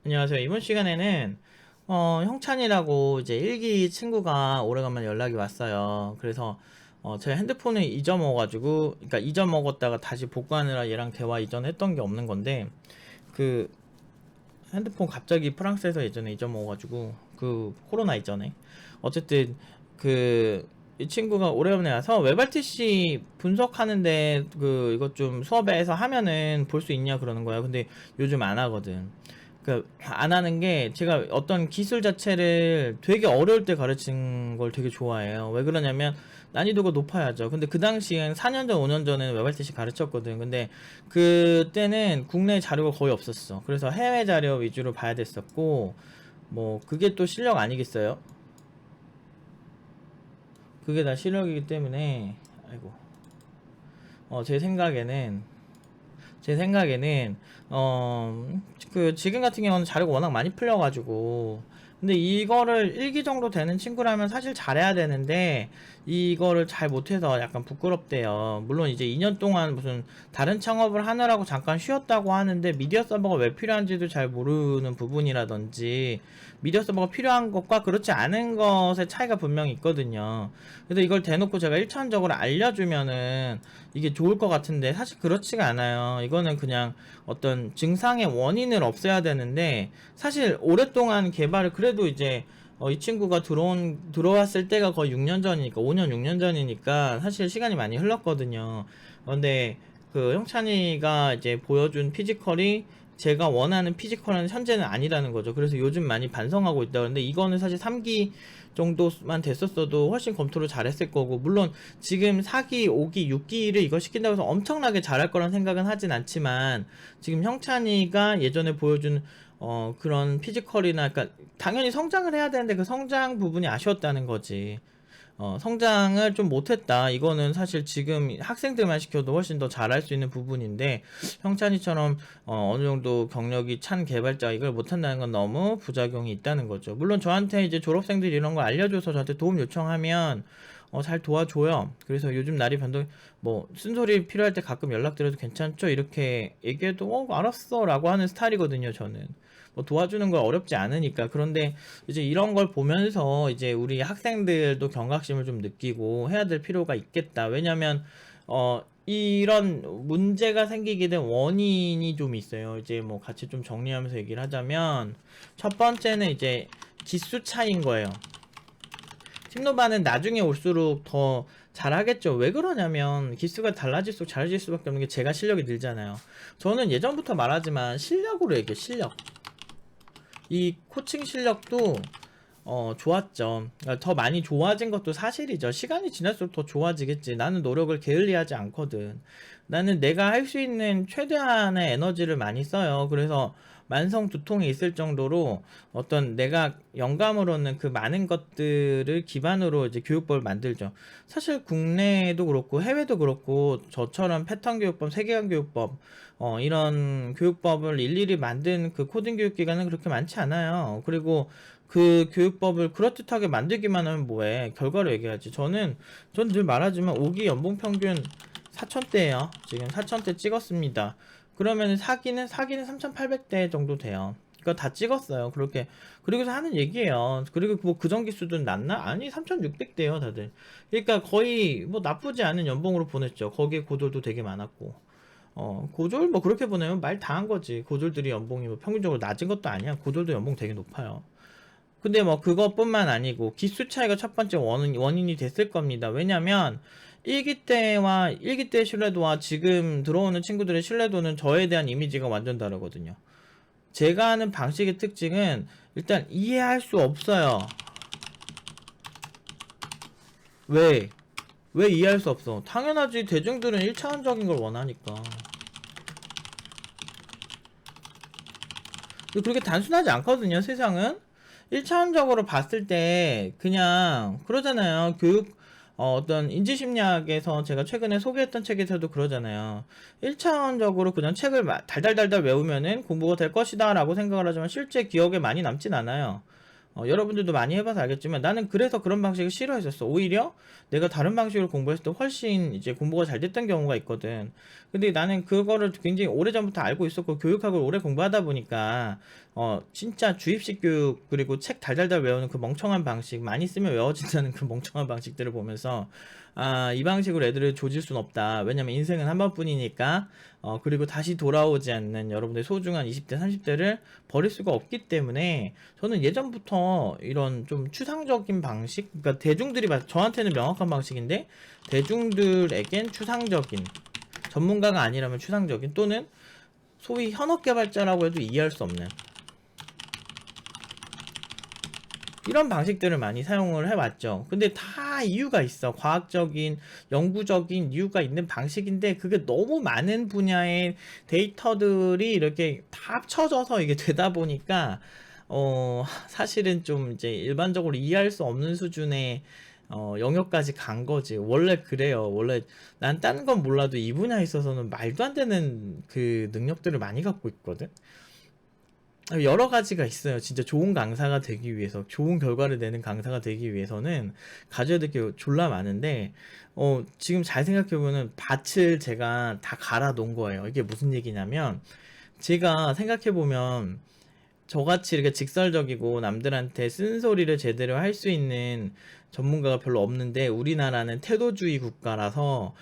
안녕하세요. 이번 시간에는 형찬이라고 이제 일기 친구가 오래간만에 연락이 왔어요. 그래서 제 핸드폰을 잊어먹어가지고, 그러니까 잊어먹었다가 다시 복구하느라 얘랑 대화 이전했던 게 없는 건데, 그 핸드폰 갑자기 프랑스에서 예전에 잊어먹어가지고, 그 코로나 이전에 어쨌든 그 이 친구가 오래간만에 와서 웹RTC 분석하는데 그 이것 좀 수업에서 하면은 볼 수 있냐 그러는 거야. 근데 요즘 안 하거든. 그 안 하는 게, 제가 어떤 기술 자체를 되게 어려울 때 가르친 걸 되게 좋아해요. 왜 그러냐면 난이도가 높아야죠. 근데 그 당시엔 4년 전, 5년 전에는 웹RTC 가르쳤거든. 근데 그때는 국내 자료가 거의 없었어. 그래서 해외 자료 위주로 봐야 됐었고, 뭐 그게 또 실력 아니겠어요? 그게 다 실력이기 때문에, 아이고, 제 생각에는 제 생각에는 그 지금 같은 경우는 자료가 워낙 많이 풀려가지고, 근데 이거를 1기 정도 되는 친구라면 사실 잘해야 되는데 이거를 잘 못해서 약간 부끄럽대요. 물론 이제 2년 동안 무슨 다른 창업을 하느라고 잠깐 쉬었다고 하는데, 미디어 서버가 왜 필요한지도 잘 모르는 부분이라든지 미디어 서버가 필요한 것과 그렇지 않은 것의 차이가 분명히 있거든요. 그래서 이걸 대놓고 제가 1차원적으로 알려주면은 이게 좋을 것 같은데, 사실 그렇지가 않아요. 이거는 그냥 어떤 증상의 원인을 없애야 되는데, 사실 오랫동안 개발을, 그래도 이제 이 친구가 들어왔을 때가 거의 6년 전이니까, 5년, 6년 전이니까 사실 시간이 많이 흘렀거든요. 근데 그 형찬이가 이제 보여준 피지컬이 제가 원하는 피지컬은 현재는 아니라는 거죠. 그래서 요즘 많이 반성하고 있다. 근데 이거는 사실 3기 정도만 됐었어도 훨씬 검토를 잘했을 거고, 물론 지금 4기, 5기, 6기를 이걸 시킨다고 해서 엄청나게 잘할 거란 생각은 하진 않지만, 지금 형찬이가 예전에 보여준 그런 피지컬이나, 그러니까 당연히 성장을 해야 되는데 그 성장 부분이 아쉬웠다는 거지. 성장을 좀 못했다. 이거는 사실 지금 학생들만 시켜도 훨씬 더 잘할 수 있는 부분인데, 형찬이처럼 어느 정도 경력이 찬 개발자가 이걸 못한다는 건 너무 부작용이 있다는 거죠. 물론 저한테 이제 졸업생들이 이런 걸 알려줘서 저한테 도움 요청하면 잘 도와줘요. 그래서 요즘 날이 변동, 뭐 쓴소리 필요할 때 가끔 연락드려도 괜찮죠? 이렇게 얘기해도 알았어 라고 하는 스타일이거든요, 저는. 뭐 도와주는 거 어렵지 않으니까. 그런데 이제 이런 걸 보면서 이제 우리 학생들도 경각심을 좀 느끼고 해야 될 필요가 있겠다. 왜냐면 이런 문제가 생기게 된 원인이 좀 있어요. 이제 뭐 같이 좀 정리하면서 얘기를 하자면, 첫 번째는 이제 기수 차이인 거예요. 팀노바는 나중에 올수록 더 잘하겠죠. 왜 그러냐면 기수가 달라질수록 잘해질 수밖에 없는 게, 제가 실력이 늘잖아요. 저는 예전부터 말하지만 실력으로 얘기해, 실력. 이 코칭 실력도 좋았죠. 그러니까 더 많이 좋아진 것도 사실이죠. 시간이 지날수록 더 좋아지겠지. 나는 노력을 게을리하지 않거든. 나는 내가 할 수 있는 최대한의 에너지를 많이 써요. 그래서 만성 두통이 있을 정도로 어떤 내가 영감을 얻는 그 많은 것들을 기반으로 이제 교육법을 만들죠. 사실 국내도 그렇고 해외도 그렇고 저처럼 패턴 교육법, 세계관 교육법, 이런 교육법을 일일이 만든 그 코딩 교육 기관은 그렇게 많지 않아요. 그리고 그 교육법을 그럴듯하게 만들기만 하면 뭐해. 결과로 얘기하지. 저는 늘 말하지만 5기 연봉 평균 4천대예요. 지금 4천대 찍었습니다. 그러면 사기는 3,800대 정도 돼요. 그러니까 다 찍었어요. 그렇게. 그리고서 하는 얘기예요. 그리고 뭐 그전 기수들은 낮나? 아니, 3,600대요, 다들. 그러니까 거의 뭐 나쁘지 않은 연봉으로 보냈죠. 거기에 고졸도 되게 많았고. 고졸 뭐 그렇게 보내면 말 다 한 거지. 고졸들이 연봉이 뭐 평균적으로 낮은 것도 아니야. 고졸도 연봉 되게 높아요. 근데 뭐 그것뿐만 아니고 기수 차이가 첫 번째 원인이 됐을 겁니다. 왜냐면 1기 때의 신뢰도와 지금 들어오는 친구들의 신뢰도는 저에 대한 이미지가 완전 다르거든요. 제가 하는 방식의 특징은 일단 이해할 수 없어요. 왜? 왜 이해할 수 없어? 당연하지. 대중들은 1차원적인 걸 원하니까. 그렇게 단순하지 않거든요, 세상은. 1차원적으로 봤을 때 그냥 그러잖아요. 어떤 인지심리학에서 제가 최근에 소개했던 책에서도 그러잖아요. 1차원적으로 그냥 책을 달달달달 외우면은 공부가 될 것이다 라고 생각을 하지만 실제 기억에 많이 남진 않아요. 여러분들도 많이 해봐서 알겠지만 나는 그래서 그런 방식을 싫어했었어. 오히려 내가 다른 방식으로 공부했을 때 훨씬 이제 공부가 잘 됐던 경우가 있거든. 근데 나는 그거를 굉장히 오래전부터 알고 있었고 교육학을 오래 공부하다 보니까 진짜 주입식 교육 그리고 책 달달달 외우는 그 멍청한 방식 많이 쓰면 외워진다는 그 멍청한 방식들을 보면서 이 방식으로 애들을 조질 순 없다. 왜냐면 인생은 한 번뿐이니까 그리고 다시 돌아오지 않는 여러분의 소중한 20대 30대를 버릴 수가 없기 때문에 저는 예전부터 이런 좀 추상적인 방식, 그러니까 대중들이 저한테는 명확한 방식인데 대중들에겐 추상적인, 전문가가 아니라면 추상적인, 또는 소위 현업 개발자라고 해도 이해할 수 없는 이런 방식들을 많이 사용을 해왔죠. 근데 다 이유가 있어. 과학적인, 영구적인 이유가 있는 방식인데 그게 너무 많은 분야의 데이터들이 이렇게 다 합쳐져서 이게 되다 보니까 사실은 좀 이제 일반적으로 이해할 수 없는 수준의 영역까지 간 거지. 원래 그래요. 원래 난 딴 건 몰라도 이 분야에 있어서는 말도 안 되는 그 능력들을 많이 갖고 있거든. 여러 가지가 있어요. 진짜 좋은 강사가 되기 위해서, 좋은 결과를 내는 강사가 되기 위해서는 가져야 될 게 졸라 많은데, 지금 잘 생각해보면 밭을 제가 다 갈아 놓은 거예요. 이게 무슨 얘기냐면, 제가 생각해보면, 저같이 이렇게 직설적이고 남들한테 쓴소리를 제대로 할 수 있는 전문가가 별로 없는데, 우리나라는 태도주의 국가라서,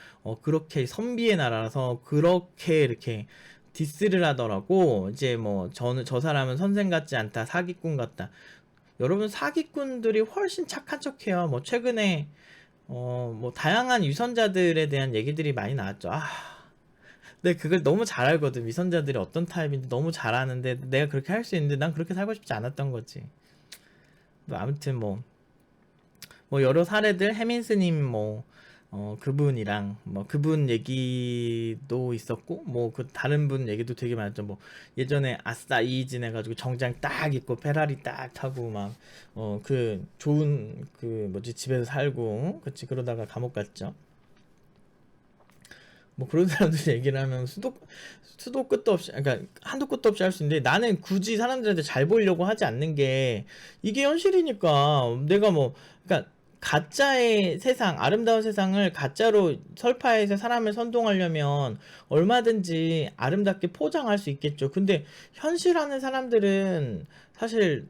그렇게 선비의 나라라서, 그렇게 이렇게 디스를 하더라고. 이제 뭐 저는 저 사람은 선생 같지 않다, 사기꾼 같다. 여러분, 사기꾼들이 훨씬 착한 척해요. 뭐 최근에 뭐 다양한 위선자들에 대한 얘기들이 많이 나왔죠. 근데 그걸 너무 잘 알거든. 위선자들이 어떤 타입인지 너무 잘 아는데 내가 그렇게 할 수 있는데 난 그렇게 살고 싶지 않았던 거지. 뭐 아무튼 뭐 여러 사례들, 해민스님 그분이랑 그분 얘기도 있었고 그 다른 분 얘기도 되게 많았죠. 뭐 예전에 아싸 이진 해가지고 정장 딱 입고 페라리 딱 타고 막 그 좋은 그 뭐지 집에서 살고 그치 그러다가 감옥 갔죠. 뭐 그런 사람들 얘기를 하면 수도 끝도 없이, 그러니까 한도 끝도 없이 할 수 있는데 나는 굳이 사람들한테 잘 보이려고 하지 않는 게 이게 현실이니까. 내가 그러니까 가짜의 세상, 아름다운 세상을 가짜로 설파해서 사람을 선동하려면 얼마든지 아름답게 포장할 수 있겠죠. 근데 현실하는 사람들은 사실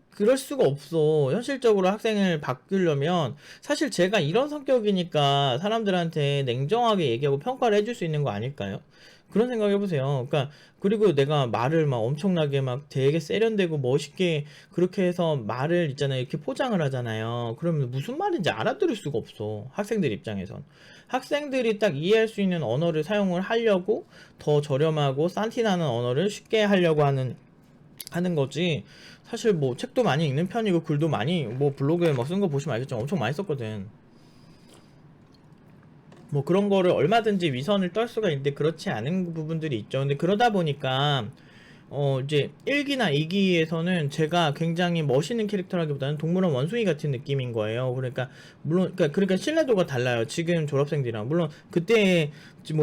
그럴 수가 없어. 현실적으로 학생을 바꾸려면 사실 제가 이런 성격이니까 사람들한테 냉정하게 얘기하고 평가를 해줄 수 있는 거 아닐까요? 그런 생각 해보세요. 그러니까 그리고 내가 말을 막 엄청나게 막 되게 세련되고 멋있게 그렇게 해서 말을 있잖아요. 이렇게 포장을 하잖아요. 그러면 무슨 말인지 알아들을 수가 없어. 학생들 입장에선. 학생들이 딱 이해할 수 있는 언어를 사용을 하려고 더 저렴하고 산티나는 언어를 쉽게 하려고 하는 거지. 사실 뭐 책도 많이 읽는 편이고 글도 많이 블로그에 쓴 거 보시면 알겠지만 엄청 많이 썼거든. 뭐 그런 거를 얼마든지 위선을 떨 수가 있는데 그렇지 않은 부분들이 있죠. 근데 그러다 보니까 이제 1기나 2기에서는 제가 굉장히 멋있는 캐릭터라기보다는 동물원 원숭이 같은 느낌인 거예요. 그러니까 물론 그러니까 신뢰도가 달라요. 지금 졸업생들이랑. 물론 그때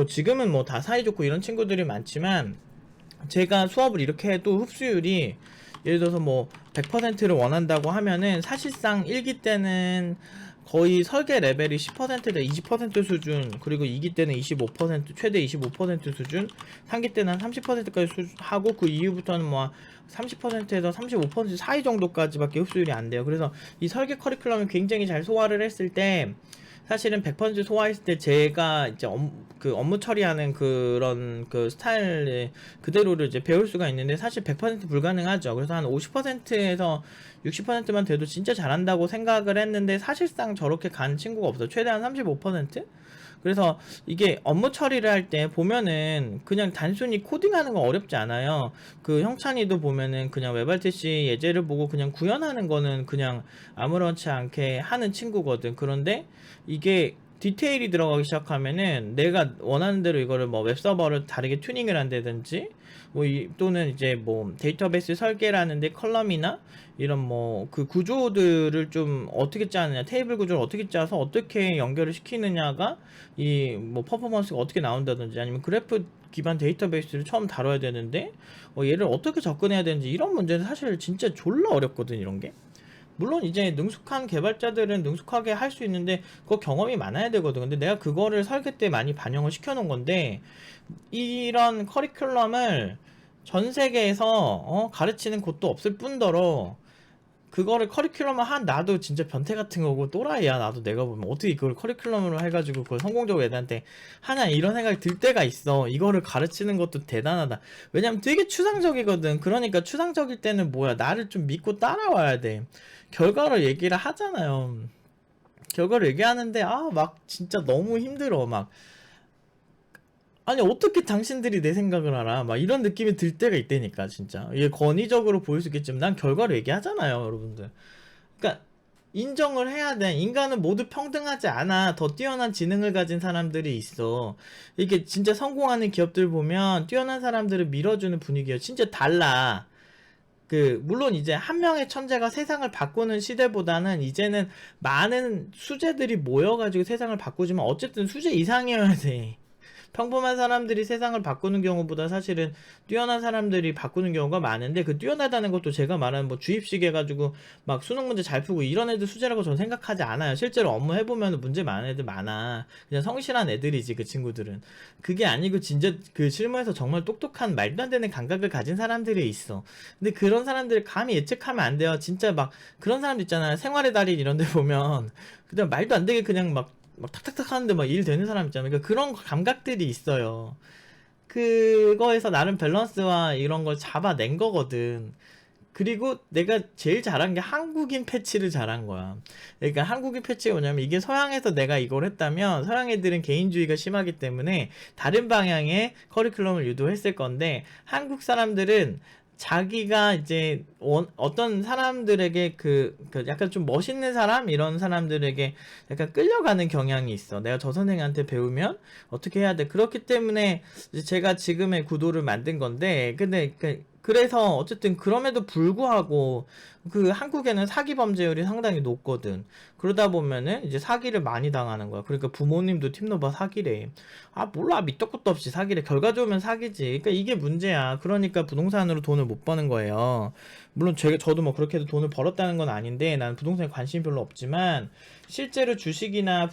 지금은 다 사이좋고 이런 친구들이 많지만 제가 수업을 이렇게 해도 흡수율이 예를 들어서 100%를 원한다고 하면은 사실상 1기 때는 거의 설계 레벨이 10%다 20% 수준, 그리고 2기 때는 25% 최대 25% 수준, 3기 때는 한 30%까지 하고 그 이후부터는 30%에서 35% 사이 정도까지밖에 흡수율이 안 돼요. 그래서 이 설계 커리큘럼을 굉장히 잘 소화를 했을 때 사실은 100% 소화했을 때 제가 이제 업무 처리하는 그런 그 스타일 그대로를 이제 배울 수가 있는데 사실 100% 불가능하죠. 그래서 한 50%에서 60%만 돼도 진짜 잘한다고 생각을 했는데 사실상 저렇게 간 친구가 없어요. 최대한 35%? 그래서 이게 업무 처리를 할 때 보면은 그냥 단순히 코딩하는 거 어렵지 않아요. 그 형찬이도 보면은 그냥 웹RTC 예제를 보고 그냥 구현하는 거는 그냥 아무렇지 않게 하는 친구거든. 그런데 이게 디테일이 들어가기 시작하면은 내가 원하는 대로 이거를 웹서버를 다르게 튜닝을 한다든지 또는 이제 데이터베이스 설계라는데 컬럼이나 이런 그 구조들을 좀 어떻게 짜느냐, 테이블 구조를 어떻게 짜서 어떻게 연결을 시키느냐가 이 퍼포먼스가 어떻게 나온다든지, 아니면 그래프 기반 데이터베이스를 처음 다뤄야 되는데 얘를 어떻게 접근해야 되는지, 이런 문제는 사실 진짜 졸라 어렵거든, 이런 게. 물론 이제 능숙한 개발자들은 능숙하게 할 수 있는데 그거 경험이 많아야 되거든. 근데 내가 그거를 설계 때 많이 반영을 시켜 놓은 건데 이런 커리큘럼을 전 세계에서 가르치는 곳도 없을 뿐더러 그거를 커리큘럼을 한 나도 진짜 변태 같은 거고 또라이야. 나도 내가 보면 어떻게 그걸 커리큘럼으로 해가지고 그걸 성공적으로 애들한테 하냐 이런 생각이 들 때가 있어. 이거를 가르치는 것도 대단하다. 왜냐면 되게 추상적이거든. 그러니까 추상적일 때는 뭐야, 나를 좀 믿고 따라와야 돼. 결과로 얘기를 하잖아요. 결과를 얘기하는데 막 진짜 너무 힘들어. 막 아니 어떻게 당신들이 내 생각을 알아, 막 이런 느낌이 들 때가 있다니까. 진짜 이게 권위적으로 보일 수 있겠지만 난 결과를 얘기하잖아요, 여러분들. 그러니까 인정을 해야 돼. 인간은 모두 평등하지 않아. 더 뛰어난 지능을 가진 사람들이 있어. 이게 진짜 성공하는 기업들 보면 뛰어난 사람들을 밀어주는 분위기가 진짜 달라. 물론 이제 한 명의 천재가 세상을 바꾸는 시대보다는 이제는 많은 수재들이 모여가지고 세상을 바꾸지만 어쨌든 수재 이상이어야 돼. 평범한 사람들이 세상을 바꾸는 경우보다 사실은 뛰어난 사람들이 바꾸는 경우가 많은데, 그 뛰어나다는 것도 제가 말하는 뭐 주입식 해가지고 막 수능 문제 잘 풀고 이런 애들 수재라고 저는 생각하지 않아요. 실제로 업무 해보면 문제 많은 애들 많아. 그냥 성실한 애들이지, 그 친구들은. 그게 아니고 진짜 그 실무에서 정말 똑똑한 말도 안 되는 감각을 가진 사람들이 있어. 근데 그런 사람들을 감히 예측하면 안 돼요. 진짜 막 그런 사람들 있잖아요. 생활의 달인 이런 데 보면 그냥 말도 안 되게 그냥 막 탁탁탁 하는데 막 일 되는 사람 있잖아요. 그러니까 그런 감각들이 있어요. 그거에서 나름 밸런스와 이런 걸 잡아낸 거거든. 그리고 내가 제일 잘한 게 한국인 패치를 잘한 거야. 그러니까 한국인 패치가 뭐냐면, 이게 서양에서 내가 이걸 했다면 서양 애들은 개인주의가 심하기 때문에 다른 방향의 커리큘럼을 유도했을 건데, 한국 사람들은 자기가 이제 어떤 사람들에게 그 약간 좀 멋있는 사람 이런 사람들에게 약간 끌려가는 경향이 있어. 내가 저 선생한테 배우면 어떻게 해야 돼. 그렇기 때문에 이제 제가 지금의 구도를 만든 건데, 근데 그래서 어쨌든 그럼에도 불구하고 그 한국에는 사기 범죄율이 상당히 높거든. 그러다 보면은 이제 사기를 많이 당하는 거야. 그러니까 부모님도 팀노바 사기래. 몰라, 밑도 끝도 없이 사기래. 결과 좋으면 사기지. 그러니까 이게 문제야. 그러니까 부동산으로 돈을 못 버는 거예요. 물론 저도 뭐 그렇게 해도 돈을 벌었다는 건 아닌데, 난 부동산에 관심이 별로 없지만 실제로 주식이나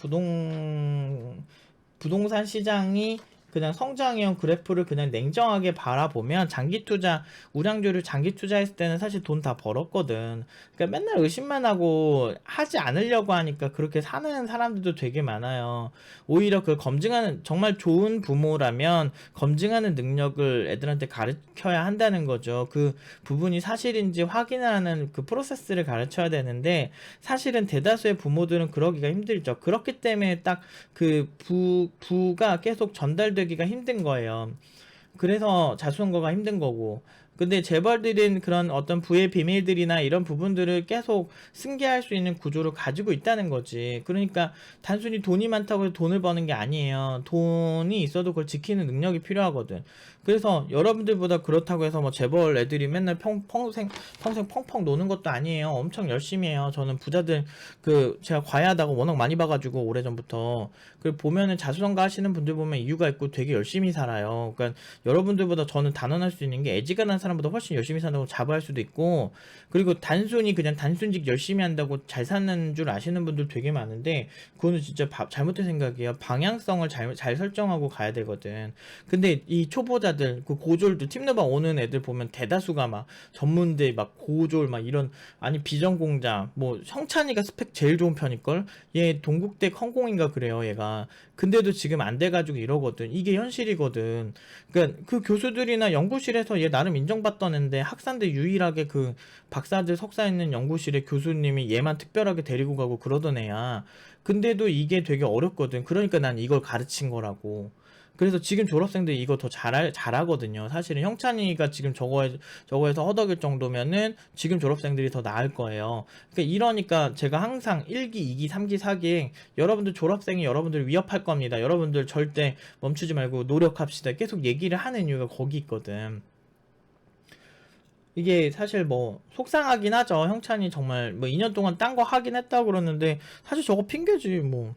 부동산 시장이 그냥 성장형 그래프를 그냥 냉정하게 바라보면, 장기 투자, 우량주를 장기 투자했을 때는 사실 돈 다 벌었거든. 그러니까 맨날 의심만 하고 하지 않으려고 하니까 그렇게 사는 사람들도 되게 많아요. 오히려 그 검증하는, 정말 좋은 부모라면 검증하는 능력을 애들한테 가르쳐야 한다는 거죠. 그 부분이 사실인지 확인하는 그 프로세스를 가르쳐야 되는데, 사실은 대다수의 부모들은 그러기가 힘들죠. 그렇기 때문에 딱 부가 계속 전달되기가 힘든 거예요. 그래서 자수성가가 힘든 거고. 근데 재벌들은 그런 어떤 부의 비밀들이나 이런 부분들을 계속 승계할 수 있는 구조를 가지고 있다는 거지. 그러니까 단순히 돈이 많다고 해서 돈을 버는 게 아니에요. 돈이 있어도 그걸 지키는 능력이 필요하거든. 그래서 여러분들보다 그렇다고 해서 뭐 재벌 애들이 맨날 평생 펑펑 노는 것도 아니에요. 엄청 열심히 해요. 저는 부자들 제가 과외하다가 워낙 많이 봐가지고 오래전부터 보면은 자수성가 하시는 분들 보면 이유가 있고 되게 열심히 살아요. 그러니까 여러분들보다 저는 단언할 수 있는 게, 애지간한 사람보다 훨씬 열심히 산다고 자부할 수도 있고, 그리고 단순히 그냥 단순직 열심히 한다고 잘 사는 줄 아시는 분들 되게 많은데, 그거는 진짜 잘못된 생각이에요. 방향성을 잘 설정하고 가야 되거든. 근데 이 초보자들, 그 고졸도 팀너바 오는 애들 보면 대다수가 막 전문대 막 고졸 막 이런, 아니 비전공자, 뭐 형찬이가 스펙 제일 좋은 편일걸? 얘 동국대 컨공인가 그래요, 얘가. 근데도 지금 안 돼가지고 이러거든. 이게 현실이거든. 그러니까 그 교수들이나 연구실에서 얘 나름 인정받던 앤데, 학산대 유일하게 그 박사들 석사 있는 연구실에 교수님이 얘만 특별하게 데리고 가고 그러던 애야. 근데도 이게 되게 어렵거든. 그러니까 난 이걸 가르친 거라고. 그래서 지금 졸업생들이 이거 더 잘하거든요. 사실은 형찬이가 지금 저거에서 허덕일 정도면은 지금 졸업생들이 더 나을 거예요. 그러니까 이러니까 제가 항상 1기, 2기, 3기, 4기 여러분들 졸업생이 여러분들을 위협할 겁니다. 여러분들 절대 멈추지 말고 노력합시다. 계속 얘기를 하는 이유가 거기 있거든. 이게 사실 뭐 속상하긴 하죠. 형찬이 정말 뭐 2년 동안 딴 거 하긴 했다고 그러는데, 사실 저거 핑계지 뭐.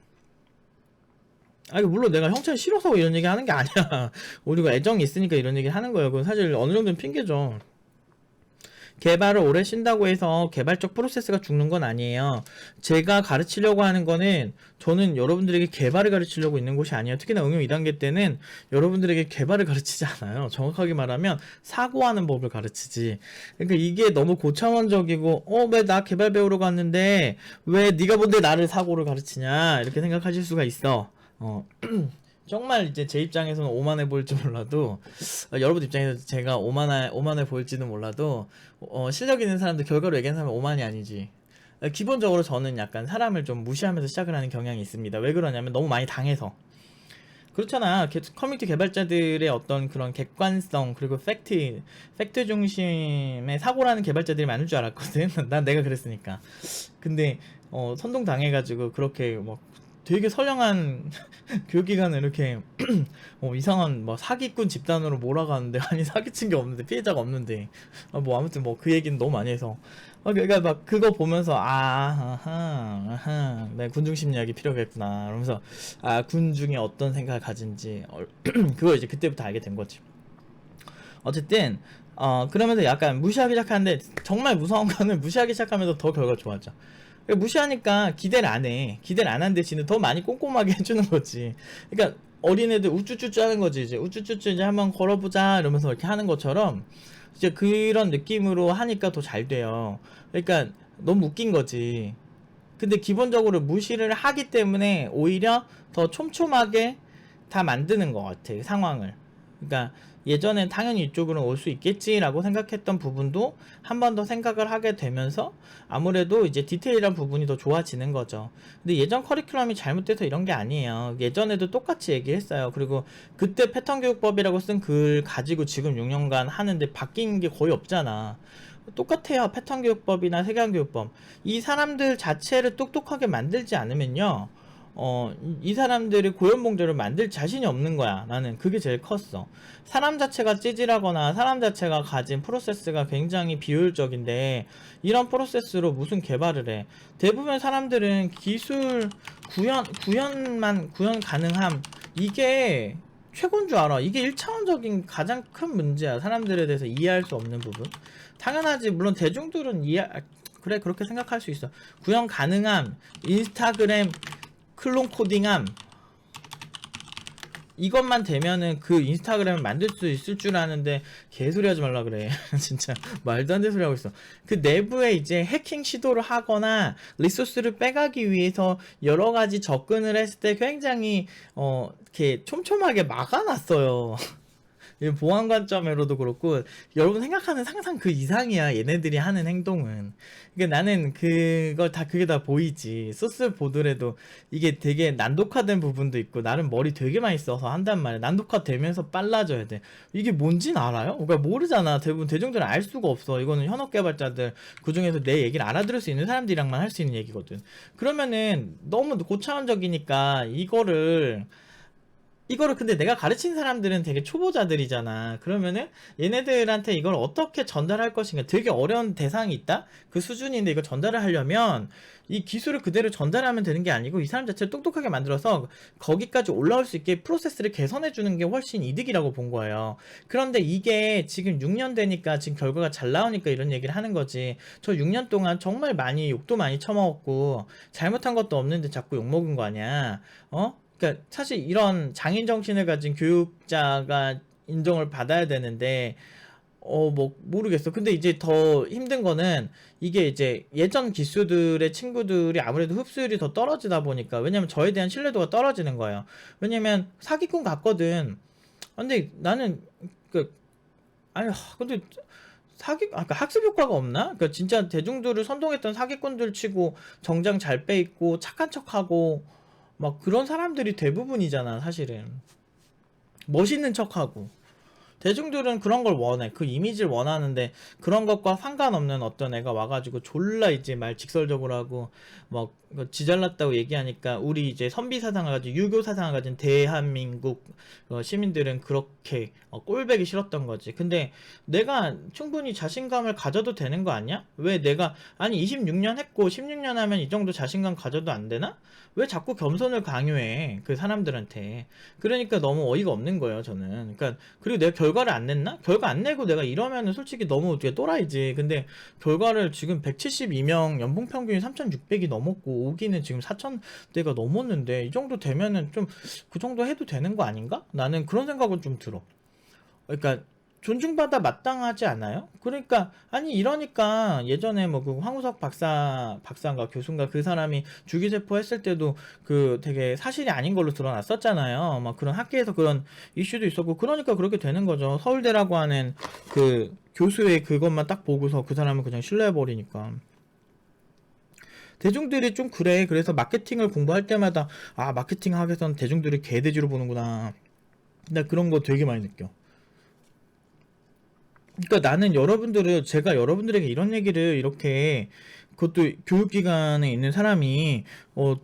아니 물론 내가 형찬이 싫어서 이런 얘기 하는 게 아니야. 우리가 애정이 있으니까 이런 얘기 하는 거예요. 그건 사실 어느 정도는 핑계죠. 개발을 오래 쉰다고 해서 개발적 프로세스가 죽는 건 아니에요. 제가 가르치려고 하는 거는 저는 여러분들에게 개발을 가르치려고 있는 곳이 아니에요. 특히나 응용 2단계 때는 여러분들에게 개발을 가르치지 않아요. 정확하게 말하면 사고하는 법을 가르치지. 그러니까 이게 너무 고차원적이고 왜 나 개발 배우러 갔는데 왜 네가 뭔데 나를 사고를 가르치냐 이렇게 생각하실 수가 있어. 정말 이제 제 입장에서는 오만해 보일지 몰라도 여러분 입장에서 제가 오만해 보일지는 몰라도 실력 있는 사람들 결과로 얘기하는 사람은 오만이 아니지. 기본적으로 저는 약간 사람을 좀 무시하면서 시작을 하는 경향이 있습니다. 왜 그러냐면 너무 많이 당해서. 그렇잖아. 커뮤니티 개발자들의 어떤 그런 객관성 그리고 팩트 중심의 사고라는 개발자들이 많을 줄 알았거든. 난 내가 그랬으니까. 근데 선동 당해가지고 그렇게 막 되게 선량한 교육기관을 이렇게 이상한 뭐 사기꾼 집단으로 몰아가는데 아니 사기친 게 없는데 피해자가 없는데 뭐 아무튼 뭐 그 얘기는 너무 많이 해서 그러니까 막 그거 보면서 아하 내 군중 심리학이 필요하겠구나 그러면서 군중이 어떤 생각을 가진지 그걸 이제 그때부터 알게 된 거지. 어쨌든 그러면서 약간 무시하기 시작하는데 정말 무서운 거는 무시하기 시작하면서 더 결과가 좋아져. 무시하니까 기대를 안 해. 기대를 안 한 대신에 더 많이 꼼꼼하게 해주는 거지. 그러니까 어린애들 우쭈쭈쭈 하는 거지. 이제 우쭈쭈쭈 이제 한번 걸어보자 이러면서 이렇게 하는 것처럼 이제 그런 느낌으로 하니까 더 잘 돼요. 그러니까 너무 웃긴 거지. 근데 기본적으로 무시를 하기 때문에 오히려 더 촘촘하게 다 만드는 것 같아, 상황을. 그러니까 예전엔 당연히 이쪽으로 올 수 있겠지라고 생각했던 부분도 한 번 더 생각을 하게 되면서 아무래도 이제 디테일한 부분이 더 좋아지는 거죠. 근데 예전 커리큘럼이 잘못돼서 이런 게 아니에요. 예전에도 똑같이 얘기했어요. 그리고 그때 패턴 교육법이라고 쓴 글 가지고 지금 6년간 하는데 바뀐 게 거의 없잖아. 똑같아요. 패턴 교육법이나 세계관 교육법. 이 사람들 자체를 똑똑하게 만들지 않으면요. 이 사람들이 고연봉제를 만들 자신이 없는 거야. 나는 그게 제일 컸어. 사람 자체가 찌질하거나 사람 자체가 가진 프로세스가 굉장히 비효율적인데 이런 프로세스로 무슨 개발을 해. 대부분 사람들은 기술 구현 가능함 이게 최고인 줄 알아. 이게 1차원적인 가장 큰 문제야. 사람들에 대해서 이해할 수 없는 부분. 당연하지. 물론 대중들은 그래 그렇게 생각할 수 있어. 구현 가능함, 인스타그램 클론 코딩함 이것만 되면은 그 인스타그램을 만들 수 있을 줄 아는데 개소리 하지 말라 그래. 진짜 말도 안 되는 소리 하고 있어. 그 내부에 이제 해킹 시도를 하거나 리소스를 빼가기 위해서 여러 가지 접근을 했을 때 굉장히 이렇게 촘촘하게 막아놨어요. 보안 관점으로도 그렇고 여러분 생각하는 상상 그 이상이야. 얘네들이 하는 행동은. 그러니까 나는 그게 다 보이지. 소스 보더라도 이게 되게 난독화된 부분도 있고 나름 머리 되게 많이 써서 한단 말이야. 난독화되면서 빨라져야 돼. 이게 뭔진 알아요? 그러니까 모르잖아. 대부분 대중들은 알 수가 없어. 이거는 현업 개발자들 그중에서 내 얘기를 알아들을 수 있는 사람들이랑만 할 수 있는 얘기거든. 그러면은 너무 고차원적이니까 이거를 근데 내가 가르친 사람들은 되게 초보자들이잖아. 그러면은 얘네들한테 이걸 어떻게 전달할 것인가 되게 어려운 대상이 있다? 그 수준인데 이거 전달을 하려면 이 기술을 그대로 전달하면 되는 게 아니고 이 사람 자체를 똑똑하게 만들어서 거기까지 올라올 수 있게 프로세스를 개선해 주는 게 훨씬 이득이라고 본 거예요. 그런데 이게 지금 6년 되니까 지금 결과가 잘 나오니까 이런 얘기를 하는 거지. 저 6년 동안 정말 많이 욕도 많이 처먹었고 잘못한 것도 없는데 자꾸 욕먹은 거 아니야. 그러니까 사실 이런 장인 정신을 가진 교육자가 인정을 받아야 되는데 뭐 모르겠어. 근데 이제 더 힘든 거는 이게 이제 예전 기수들의 친구들이 아무래도 흡수율이 더 떨어지다 보니까 왜냐면 저에 대한 신뢰도가 떨어지는 거예요. 왜냐면 사기꾼 같거든. 근데 나는 근데 그러니까 학습 효과가 없나? 그러니까 진짜 대중들을 선동했던 사기꾼들 치고 정장 잘 빼입고 착한 척하고 막 그런 사람들이 대부분이잖아, 사실은. 멋있는 척하고. 대중들은 그런 걸 원해. 그 이미지를 원하는데 그런 것과 상관없는 어떤 애가 와가지고 졸라 이제 말 직설적으로 하고 막 지잘났다고 얘기하니까 우리 이제 선비 사상을 가진 유교 사상을 가진 대한민국 시민들은 그렇게 꼴배기 싫었던 거지. 근데 내가 충분히 자신감을 가져도 되는 거 아니야? 왜 내가 아니 26년 했고 16년 하면 이 정도 자신감 가져도 안 되나? 왜 자꾸 겸손을 강요해 그 사람들한테. 그러니까 너무 어이가 없는 거예요 저는. 그러니까 그리고 내가 결과를 안 냈나? 결과 안 내고 내가 이러면은 솔직히 너무 되게 또라이지. 근데 결과를 지금 172명 연봉 평균이 3,600이 넘었고 오기는 지금 4,000대가 넘었는데 이 정도 되면은 좀 그 정도 해도 되는 거 아닌가? 나는 그런 생각은 좀 들어. 그러니까 존중받아 마땅하지 않아요? 그러니까 아니 이러니까 예전에 뭐 그 황우석 박사인가 교수인가 그 사람이 주기세포 했을 때도 그 되게 사실이 아닌 걸로 드러났었잖아요. 막 그런 학계에서 그런 이슈도 있었고 그러니까 그렇게 되는 거죠. 서울대라고 하는 그 교수의 그것만 딱 보고서 그 사람을 그냥 신뢰해버리니까. 대중들이 좀 그래. 그래서 마케팅을 공부할 때마다 아 마케팅 학에선 대중들이 개돼지로 보는구나. 나 그런 거 되게 많이 느껴. 그러니까 나는 제가 여러분들에게 이런 얘기를 이렇게 그것도 교육기관에 있는 사람이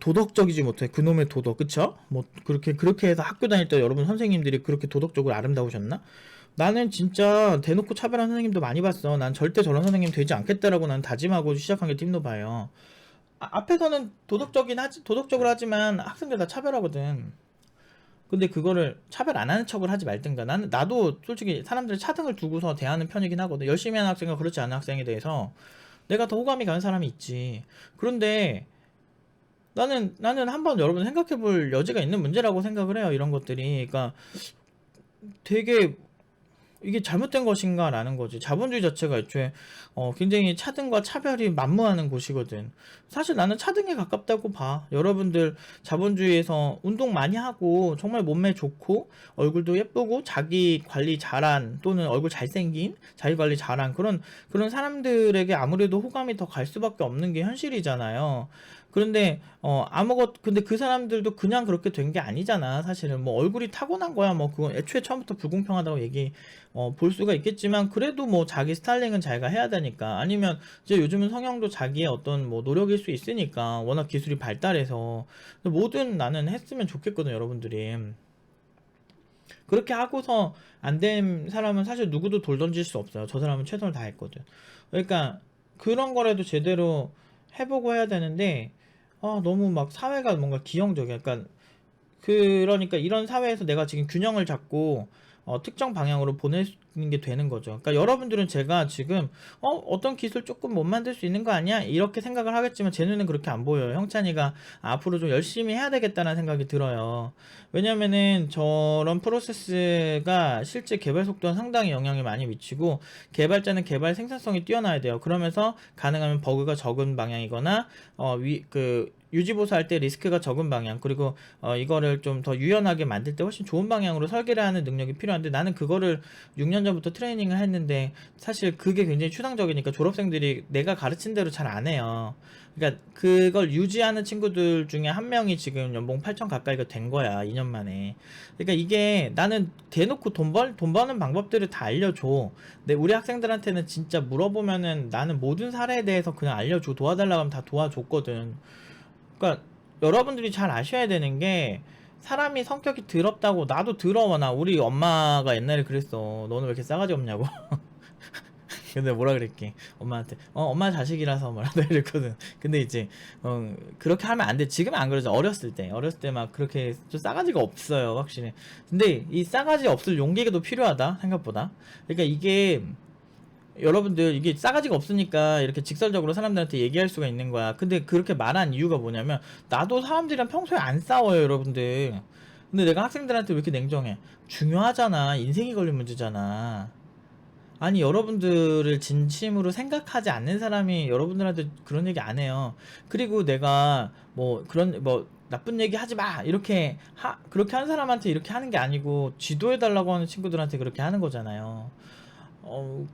도덕적이지 못해 그놈의 도덕 그쵸? 뭐 그렇게 해서 학교 다닐 때 여러분 선생님들이 그렇게 도덕적으로 아름다우셨나? 나는 진짜 대놓고 차별한 선생님도 많이 봤어. 난 절대 저런 선생님 되지 않겠다라고 난 다짐하고 시작한 게 팀노바예요. 앞에서는 도덕적으로 하지만 학생들 다 차별하거든. 근데 그거를 차별 안 하는 척을 하지 말든가. 나도 솔직히 사람들 차등을 두고서 대하는 편이긴 하거든. 열심히 하는 학생과 그렇지 않은 학생에 대해서 내가 더 호감이 가는 사람이 있지. 그런데 나는 한번 여러분 생각해 볼 여지가 있는 문제라고 생각을 해요. 이런 것들이. 그러니까 되게 이게 잘못된 것인가라는 거지. 자본주의 자체가 애초에 굉장히 차등과 차별이 만무하는 곳이거든. 사실 나는 차등에 가깝다고 봐. 여러분들 자본주의에서 운동 많이 하고 정말 몸매 좋고 얼굴도 예쁘고 자기 관리 잘한 또는 얼굴 잘생긴 자기 관리 잘한 그런 사람들에게 아무래도 호감이 더 갈 수밖에 없는 게 현실이잖아요. 그런데 근데 그 사람들도 그냥 그렇게 된 게 아니잖아. 사실은 뭐 얼굴이 타고난 거야. 뭐 그건 애초에 처음부터 불공평하다고 볼 수가 있겠지만 그래도 뭐 자기 스타일링은 자기가 해야 되니까. 아니면 이제 요즘은 성형도 자기의 어떤 뭐 노력일 수 있으니까 워낙 기술이 발달해서 뭐든 나는 했으면 좋겠거든 여러분들이. 그렇게 하고서 안 된 사람은 사실 누구도 돌 던질 수 없어요. 저 사람은 최선을 다했거든. 그러니까 그런 거라도 제대로 해보고 해야 되는데 너무 막 사회가 뭔가 기형적이야. 그러니까 이런 사회에서 내가 지금 균형을 잡고 특정 방향으로 보내는 게 되는 거죠. 그러니까 여러분들은 제가 지금 어떤 기술 조금 못 만들 수 있는 거 아니야? 이렇게 생각을 하겠지만 제 눈엔 그렇게 안 보여요. 형찬이가 앞으로 좀 열심히 해야 되겠다는 생각이 들어요. 왜냐면은 저런 프로세스가 실제 개발 속도에 상당히 영향을 많이 미치고 개발자는 개발 생산성이 뛰어나야 돼요. 그러면서 가능하면 버그가 적은 방향이거나 유지보수할 때 리스크가 적은 방향 그리고 이거를 좀 더 유연하게 만들 때 훨씬 좋은 방향으로 설계를 하는 능력이 필요한데 나는 그거를 6년 전부터 트레이닝을 했는데 사실 그게 굉장히 추상적이니까 졸업생들이 내가 가르친 대로 잘 안 해요. 그러니까 그걸 유지하는 친구들 중에 한 명이 지금 연봉 8천 가까이가 된 거야 2년 만에. 그러니까 이게 나는 대놓고 돈 버는 방법들을 다 알려줘. 근데 우리 학생들한테는 진짜 물어보면은 나는 모든 사례에 대해서 그냥 알려줘. 도와달라고 하면 다 도와줬거든. 그러니까 여러분들이 잘 아셔야 되는 게 사람이 성격이 더럽다고 나도 더러워. 나 우리 엄마가 옛날에 그랬어. 너는 왜 이렇게 싸가지 없냐고. 근데 뭐라 그랬게 엄마한테 엄마 자식이라서 뭐라 그랬거든. 근데 이제 그렇게 하면 안 돼. 지금은 안 그러죠. 어렸을 때 막 그렇게 좀 싸가지가 없어요 확실히. 근데 이 싸가지 없을 용기가 더 필요하다 생각보다. 그러니까 이게 여러분들 이게 싸가지가 없으니까 이렇게 직설적으로 사람들한테 얘기할 수가 있는 거야. 근데 그렇게 말한 이유가 뭐냐면 나도 사람들이랑 평소에 안 싸워요 여러분들. 근데 내가 학생들한테 왜 이렇게 냉정해? 중요하잖아. 인생이 걸린 문제잖아. 아니 여러분들을 진심으로 생각하지 않는 사람이 여러분들한테 그런 얘기 안 해요. 그리고 내가 뭐 그런 뭐 나쁜 얘기 하지 마 그렇게 한 사람한테 이렇게 하는 게 아니고 지도해 달라고 하는 친구들한테 그렇게 하는 거잖아요.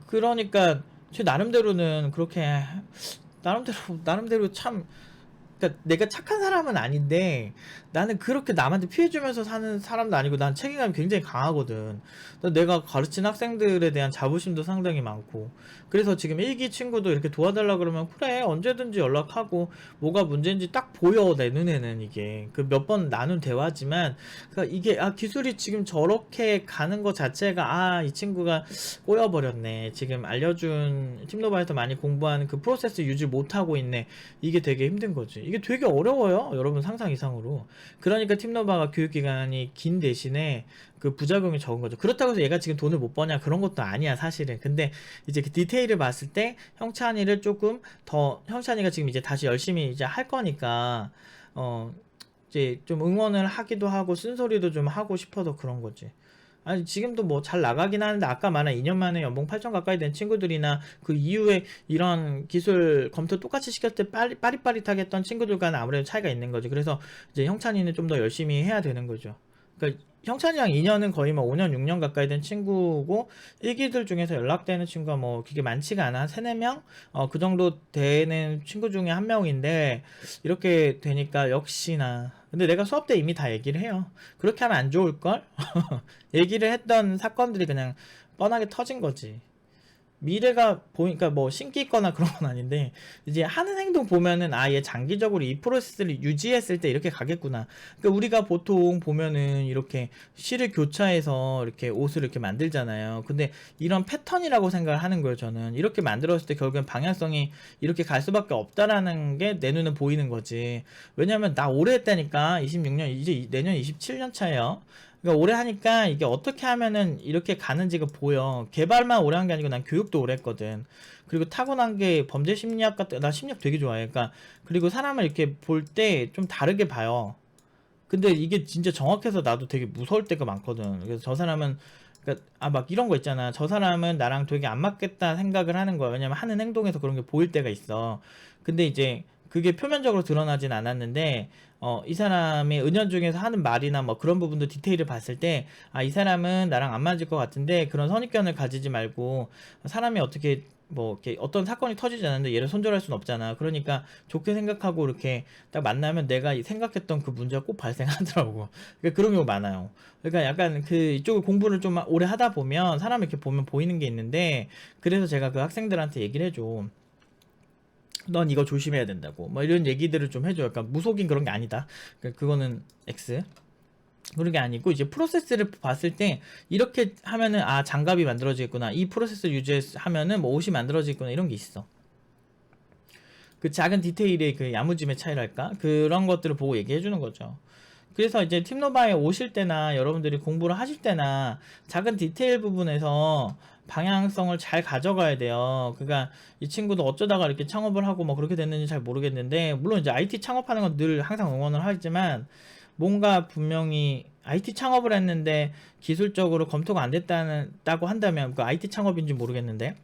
그러니까 제 나름대로는 그렇게 나름대로 참. 그러니까 내가 착한 사람은 아닌데 나는 그렇게 남한테 피해주면서 사는 사람도 아니고 난 책임감이 굉장히 강하거든. 내가 가르친 학생들에 대한 자부심도 상당히 많고 그래서 지금 일기 친구도 이렇게 도와달라 그러면 그래 언제든지 연락하고 뭐가 문제인지 딱 보여 내 눈에는. 이게 그 몇 번 나눈 대화지만 그러니까 이게 기술이 지금 저렇게 가는 것 자체가 이 친구가 꼬여버렸네. 지금 알려준 팀노바에서 많이 공부하는 그 프로세스 유지 못하고 있네. 이게 되게 힘든 거지. 이게 되게 어려워요. 여러분 상상 이상으로. 그러니까 팀노바가 교육기간이 긴 대신에 그 부작용이 적은 거죠. 그렇다고 해서 얘가 지금 돈을 못 버냐 그런 것도 아니야 사실은. 근데 이제 그 디테일을 봤을 때 형찬이를 조금 더, 형찬이가 지금 이제 다시 열심히 이제 할 거니까 이제 좀 응원을 하기도 하고 쓴소리도 좀 하고 싶어서 그런 거지. 아니 지금도 뭐 잘 나가긴 하는데 아까 말한 2년 만에 연봉 8천 가까이 된 친구들이나 그 이후에 이런 기술 검토 똑같이 시켰을 때 빠릿빠릿하게 했던 친구들과는 아무래도 차이가 있는 거지. 그래서 이제 형찬이는 좀 더 열심히 해야 되는 거죠. 그러니까 형찬이랑 2년은 거의 뭐 5년 6년 가까이 된 친구고, 일기들 중에서 연락되는 친구가 뭐 그게 많지가 않아. 3, 4명? 그 정도 되는 친구 중에 한 명인데 이렇게 되니까 역시나. 근데 내가 수업 때 이미 다 얘기를 해요. 그렇게 하면 안 좋을걸? 얘기를 했던 사건들이 그냥 뻔하게 터진 거지. 미래가 보니까 뭐 신기 있거나 그런 건 아닌데, 이제 하는 행동 보면은 아, 얘 장기적으로 이 프로세스를 유지했을 때 이렇게 가겠구나. 그러니까 우리가 보통 보면은 이렇게 실을 교차해서 이렇게 옷을 이렇게 만들잖아요. 근데 이런 패턴이라고 생각을 하는 거예요. 저는 이렇게 만들었을 때 결국엔 방향성이 이렇게 갈 수밖에 없다라는 게 내 눈에 보이는 거지. 왜냐면 나 오래 했다니까. 26년, 이제 내년 27년 차예요. 그러니까 오래 하니까 이게 어떻게 하면은 이렇게 가는지가 보여. 개발만 오래 한 게 아니고 난 교육도 오래 했거든. 그리고 타고난 게 범죄 심리학 같은, 나 심리학 되게 좋아해. 그러니까 그리고 사람을 이렇게 볼 때 좀 다르게 봐요. 근데 이게 진짜 정확해서 나도 되게 무서울 때가 많거든. 그래서 저 사람은, 그러니까 막 이런 거 있잖아. 저 사람은 나랑 되게 안 맞겠다 생각을 하는 거야. 왜냐면 하는 행동에서 그런 게 보일 때가 있어. 근데 이제 그게 표면적으로 드러나진 않았는데, 이 사람의 은연중에서 하는 말이나 뭐 그런 부분도 디테일을 봤을 때, 아, 이 사람은 나랑 안 맞을 것 같은데 그런 선입견을 가지지 말고, 사람이 어떻게 뭐 이렇게 어떤 사건이 터지지 않는데 얘를 손절할 수는 없잖아. 그러니까 좋게 생각하고 이렇게 딱 만나면 내가 생각했던 그 문제가 꼭 발생하더라고. 그러니까 그런 경우 많아요. 그러니까 약간 그 이쪽을 공부를 좀 오래 하다 보면 사람 이렇게 보면 보이는 게 있는데, 그래서 제가 그 학생들한테 얘기를 해줘. 넌 이거 조심해야 된다고. 뭐 이런 얘기들을 좀 해줘. 약간 무속인 그런 게 아니다. 그러니까 그거는 X. 그런 게 아니고, 이제 프로세스를 봤을 때 이렇게 하면은 아, 장갑이 만들어지겠구나. 이 프로세스 유지하면은 뭐 옷이 만들어지겠구나. 이런 게 있어. 그 작은 디테일의 그 야무짐의 차이랄까? 그런 것들을 보고 얘기해 주는 거죠. 그래서 이제 팀노바에 오실 때나 여러분들이 공부를 하실 때나 작은 디테일 부분에서 방향성을 잘 가져가야 돼요. 그러니까 이 친구도 어쩌다가 이렇게 창업을 하고 뭐 그렇게 됐는지 잘 모르겠는데, 물론 이제 IT 창업하는 건 늘 항상 응원을 하지만, 뭔가 분명히 IT 창업을 했는데 기술적으로 검토가 안 됐다고 한다면, 그 IT 창업인지 모르겠는데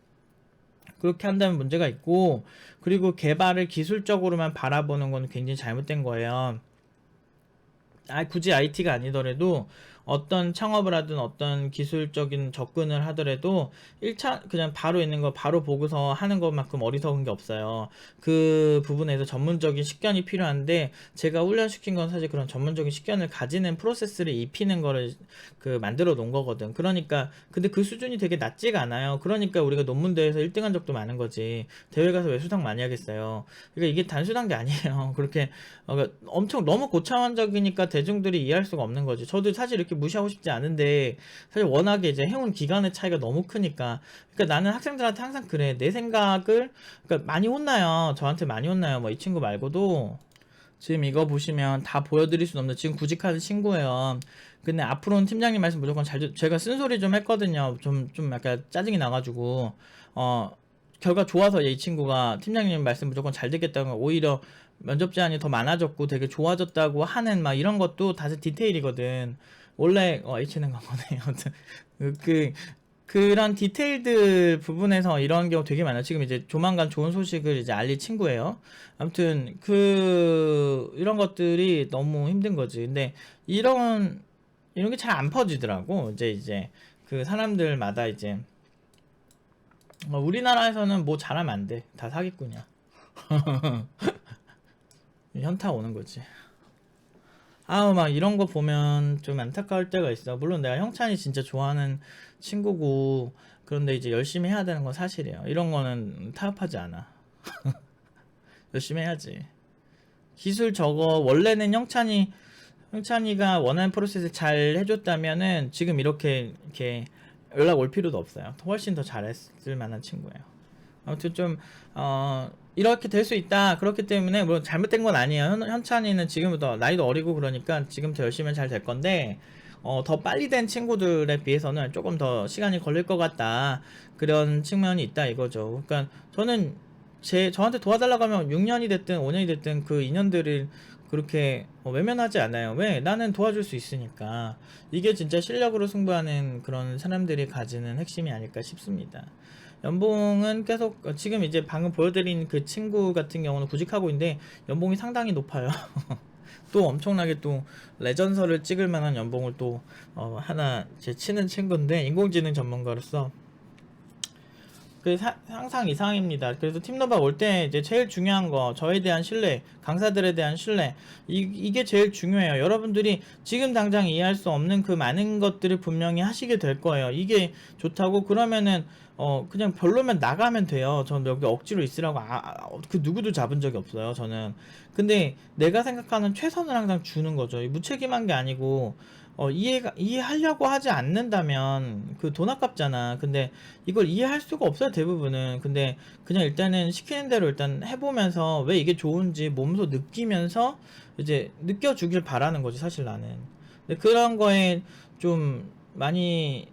그렇게 한다면 문제가 있고, 그리고 개발을 기술적으로만 바라보는 건 굉장히 잘못된 거예요. 굳이 IT가 아니더라도 어떤 창업을 하든 어떤 기술적인 접근을 하더라도 1차 그냥 바로 있는 거 바로 보고서 하는 것만큼 어리석은 게 없어요. 그 부분에서 전문적인 식견이 필요한데, 제가 훈련시킨 건 사실 그런 전문적인 식견을 가지는 프로세스를 입히는 거를 그 만들어 놓은 거거든. 그러니까 근데 그 수준이 되게 낮지가 않아요. 그러니까 우리가 논문대회에서 1등한 적도 많은 거지. 대회 가서 왜 수상 많이 하겠어요. 그러니까 이게 단순한 게 아니에요. 그렇게 그러니까 엄청 너무 고차원적이니까 대중들이 이해할 수가 없는 거지. 저도 사실 이렇게 무시하고 싶지 않은데, 사실 워낙에 이제 해온 기간의 차이가 너무 크니까. 그러니까 나는 학생들한테 항상 그래. 내 생각을, 그러니까 많이 혼나요. 저한테 많이 혼나요. 뭐 이 친구 말고도. 지금 이거 보시면 다 보여드릴 수는 없는데 지금 구직하는 친구예요. 근데 앞으로는 팀장님 말씀 무조건 제가 쓴소리 좀 했거든요. 좀 약간 짜증이 나가지고, 결과 좋아서 이 친구가 팀장님 말씀 무조건 잘 듣겠다는 거, 오히려 면접 제한이 더 많아졌고 되게 좋아졌다고 하는 막 이런 것도 다들 디테일이거든. 원래 H는 간 거네. 아무튼 그 그런 디테일들 부분에서 이런 경우 되게 많아요. 지금 이제 조만간 좋은 소식을 이제 알릴 친구예요. 아무튼 이런 것들이 너무 힘든 거지. 근데 이런 게 잘 안 퍼지더라고. 이제 그 사람들마다 이제 우리나라에서는 뭐 잘하면 안 돼. 다 사기꾼이야. 현타 오는 거지. 막 이런 거 보면 좀 안타까울 때가 있어. 물론 내가 형찬이 진짜 좋아하는 친구고, 그런데 이제 열심히 해야 되는 건 사실이에요. 이런 거는 타협하지 않아. 열심히 해야지. 기술 저거, 원래는 형찬이가 원하는 프로세스 잘 해줬다면은 지금 이렇게 연락 올 필요도 없어요. 훨씬 더 잘했을 만한 친구예요. 아무튼 좀 이렇게 될 수 있다. 그렇기 때문에 뭐 잘못된 건 아니에요. 현찬이는 지금부터 나이도 어리고 그러니까 지금부터 열심히 잘 될 건데 더 빨리 된 친구들에 비해서는 조금 더 시간이 걸릴 것 같다. 그런 측면이 있다 이거죠. 그러니까 저는 저한테 도와달라고 하면 6년이 됐든 5년이 됐든 그 인연들을 그렇게 외면하지 않아요. 왜? 나는 도와줄 수 있으니까. 이게 진짜 실력으로 승부하는 그런 사람들이 가지는 핵심이 아닐까 싶습니다. 연봉은 계속 지금 이제 방금 보여드린 그 친구 같은 경우는 구직하고 있는데 연봉이 상당히 높아요. 또 엄청나게 또 레전설을 찍을 만한 연봉을 또 하나 제 치는 친구인데 인공지능 전문가로서 항상 이상입니다. 그래서 팀노바 올 때 이제 제일 중요한 거 저에 대한 신뢰, 강사들에 대한 신뢰 이게 제일 중요해요. 여러분들이 지금 당장 이해할 수 없는 그 많은 것들을 분명히 하시게 될 거예요. 이게 좋다고 그러면은 그냥 별로면 나가면 돼요. 저는 여기 억지로 있으라고 그 누구도 잡은 적이 없어요. 저는. 근데 내가 생각하는 최선을 항상 주는 거죠. 무책임한 게 아니고 이해하려고 하지 않는다면 그 돈 아깝잖아. 근데 이걸 이해할 수가 없어요, 대부분은. 근데 그냥 일단은 시키는 대로 일단 해보면서 왜 이게 좋은지 몸소 느끼면서 이제 느껴주길 바라는 거지, 사실 나는. 근데 그런 거에 좀 많이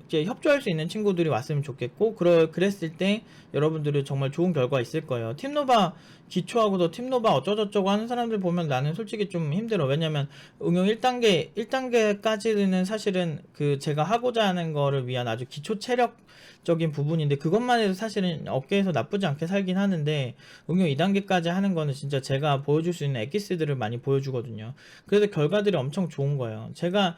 이제 협조할 수 있는 친구들이 왔으면 좋겠고, 그랬을 때 여러분들이 정말 좋은 결과 있을 거예요. 팀노바 기초하고도 팀노바 어쩌저쩌고 하는 사람들 보면 나는 솔직히 좀 힘들어. 왜냐면 응용 1단계까지는 사실은 그 제가 하고자 하는 거를 위한 아주 기초 체력적인 부분인데 그것만 해도 사실은 업계에서 나쁘지 않게 살긴 하는데 응용 2단계까지 하는 거는 진짜 제가 보여줄 수 있는 엑기스들을 많이 보여주거든요. 그래서 결과들이 엄청 좋은 거예요. 제가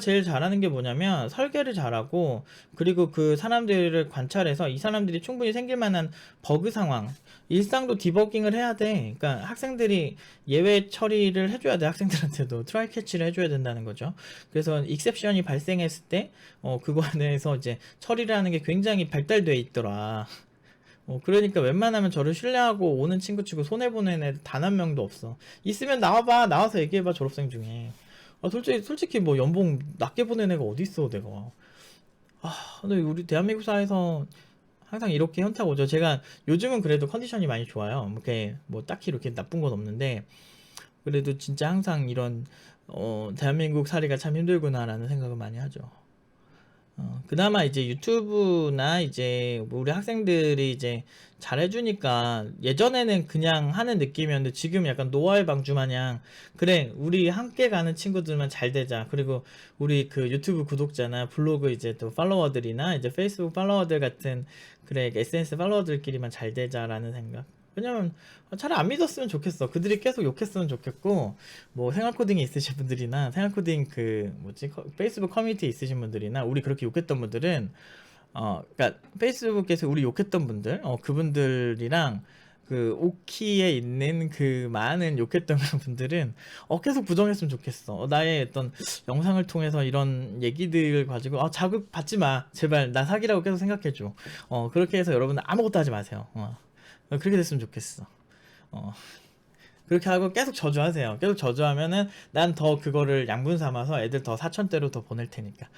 제일 잘하는 게 뭐냐면 설계를 잘하고 그리고 그 사람들을 관찰해서 이 사람들이 충분히 생길 만한 버그 상황 일상도 디버깅을 해야 돼. 그러니까 학생들이 예외 처리를 해줘야 돼. 학생들한테도 트라이 캐치를 해줘야 된다는 거죠. 그래서 익셉션이 발생했을 때 그거에 대해서 이제 처리를 하는 게 굉장히 발달돼 있더라. 그러니까 웬만하면 저를 신뢰하고 오는 친구 치고 손해보는 애 단 한 명도 없어. 있으면 나와봐. 나와서 얘기해봐. 졸업생 중에. 솔직히 뭐 연봉 낮게 보낸 애가 어딨어, 내가. 근데 우리 대한민국 사회에서 항상 이렇게 현타 오죠. 제가 요즘은 그래도 컨디션이 많이 좋아요. 이렇게 뭐 딱히 이렇게 나쁜 건 없는데, 그래도 진짜 항상 이런, 대한민국 살이가 참 힘들구나라는 생각을 많이 하죠. 그나마 이제 유튜브나 이제 뭐 우리 학생들이 이제 잘해주니까 예전에는 그냥 하는 느낌이었는데 지금 약간 노아의 방주 마냥 그래 우리 함께 가는 친구들만 잘 되자. 그리고 우리 그 유튜브 구독자나 블로그 이제 또 팔로워들이나 이제 페이스북 팔로워들 같은 그래 SNS 팔로워들끼리만 잘 되자라는 생각. 왜냐면 차라리 안 믿었으면 좋겠어. 그들이 계속 욕했으면 좋겠고 뭐 생활코딩이 있으신 분들이나 생활코딩 그 뭐지 페이스북 커뮤니티 있으신 분들이나 우리 그렇게 욕했던 분들은 그러니까 페이스북에서 우리 욕했던 분들 그분들이랑 그 오키에 있는 그 많은 욕했던 분들은 계속 부정했으면 좋겠어. 나의 어떤 영상을 통해서 이런 얘기들 가지고 자극 받지 마. 제발 나 사기라고 계속 생각해줘. 그렇게 해서 여러분들 아무것도 하지 마세요. 그렇게 됐으면 좋겠어. 그렇게 하고 계속 저주하세요. 계속 저주하면은 난 더 그거를 양분 삼아서 애들 더 사천대로 더 보낼 테니까.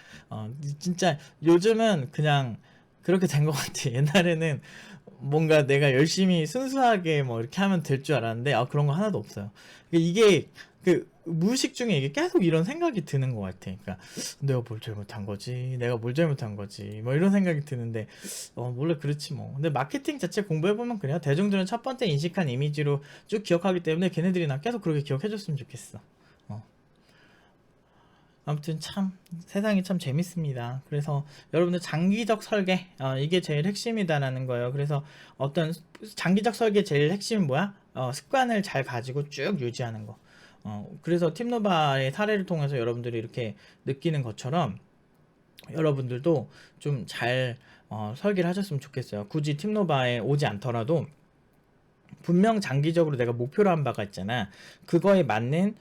진짜 요즘은 그냥 그렇게 된 것 같아. 옛날에는 뭔가 내가 열심히 순수하게 뭐 이렇게 하면 될 줄 알았는데 그런 거 하나도 없어요. 이게 그 무의식 중에 이게 계속 이런 생각이 드는 것 같아. 그러니까 내가 뭘 잘못한 거지, 내가 뭘 잘못한 거지, 뭐 이런 생각이 드는데 원래 그렇지 뭐. 근데 마케팅 자체 공부해 보면 그래요. 대중들은 첫 번째 인식한 이미지로 쭉 기억하기 때문에 걔네들이 나 계속 그렇게 기억해줬으면 좋겠어. 아무튼 참 세상이 참 재밌습니다. 그래서 여러분들 장기적 설계 이게 제일 핵심이다라는 거예요. 그래서 어떤 장기적 설계 제일 핵심은 뭐야? 습관을 잘 가지고 쭉 유지하는 거. 그래서 팀노바의 사례를 통해서 여러분들이 이렇게 느끼는 것처럼 여러분들도 좀 잘 설계를 하셨으면 좋겠어요. 굳이 팀노바에 오지 않더라도 분명 장기적으로 내가 목표로 한 바가 있잖아. 그거에 맞는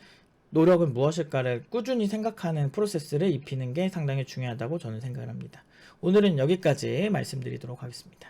노력은 무엇일까를 꾸준히 생각하는 프로세스를 입히는 게 상당히 중요하다고 저는 생각을 합니다. 오늘은 여기까지 말씀드리도록 하겠습니다.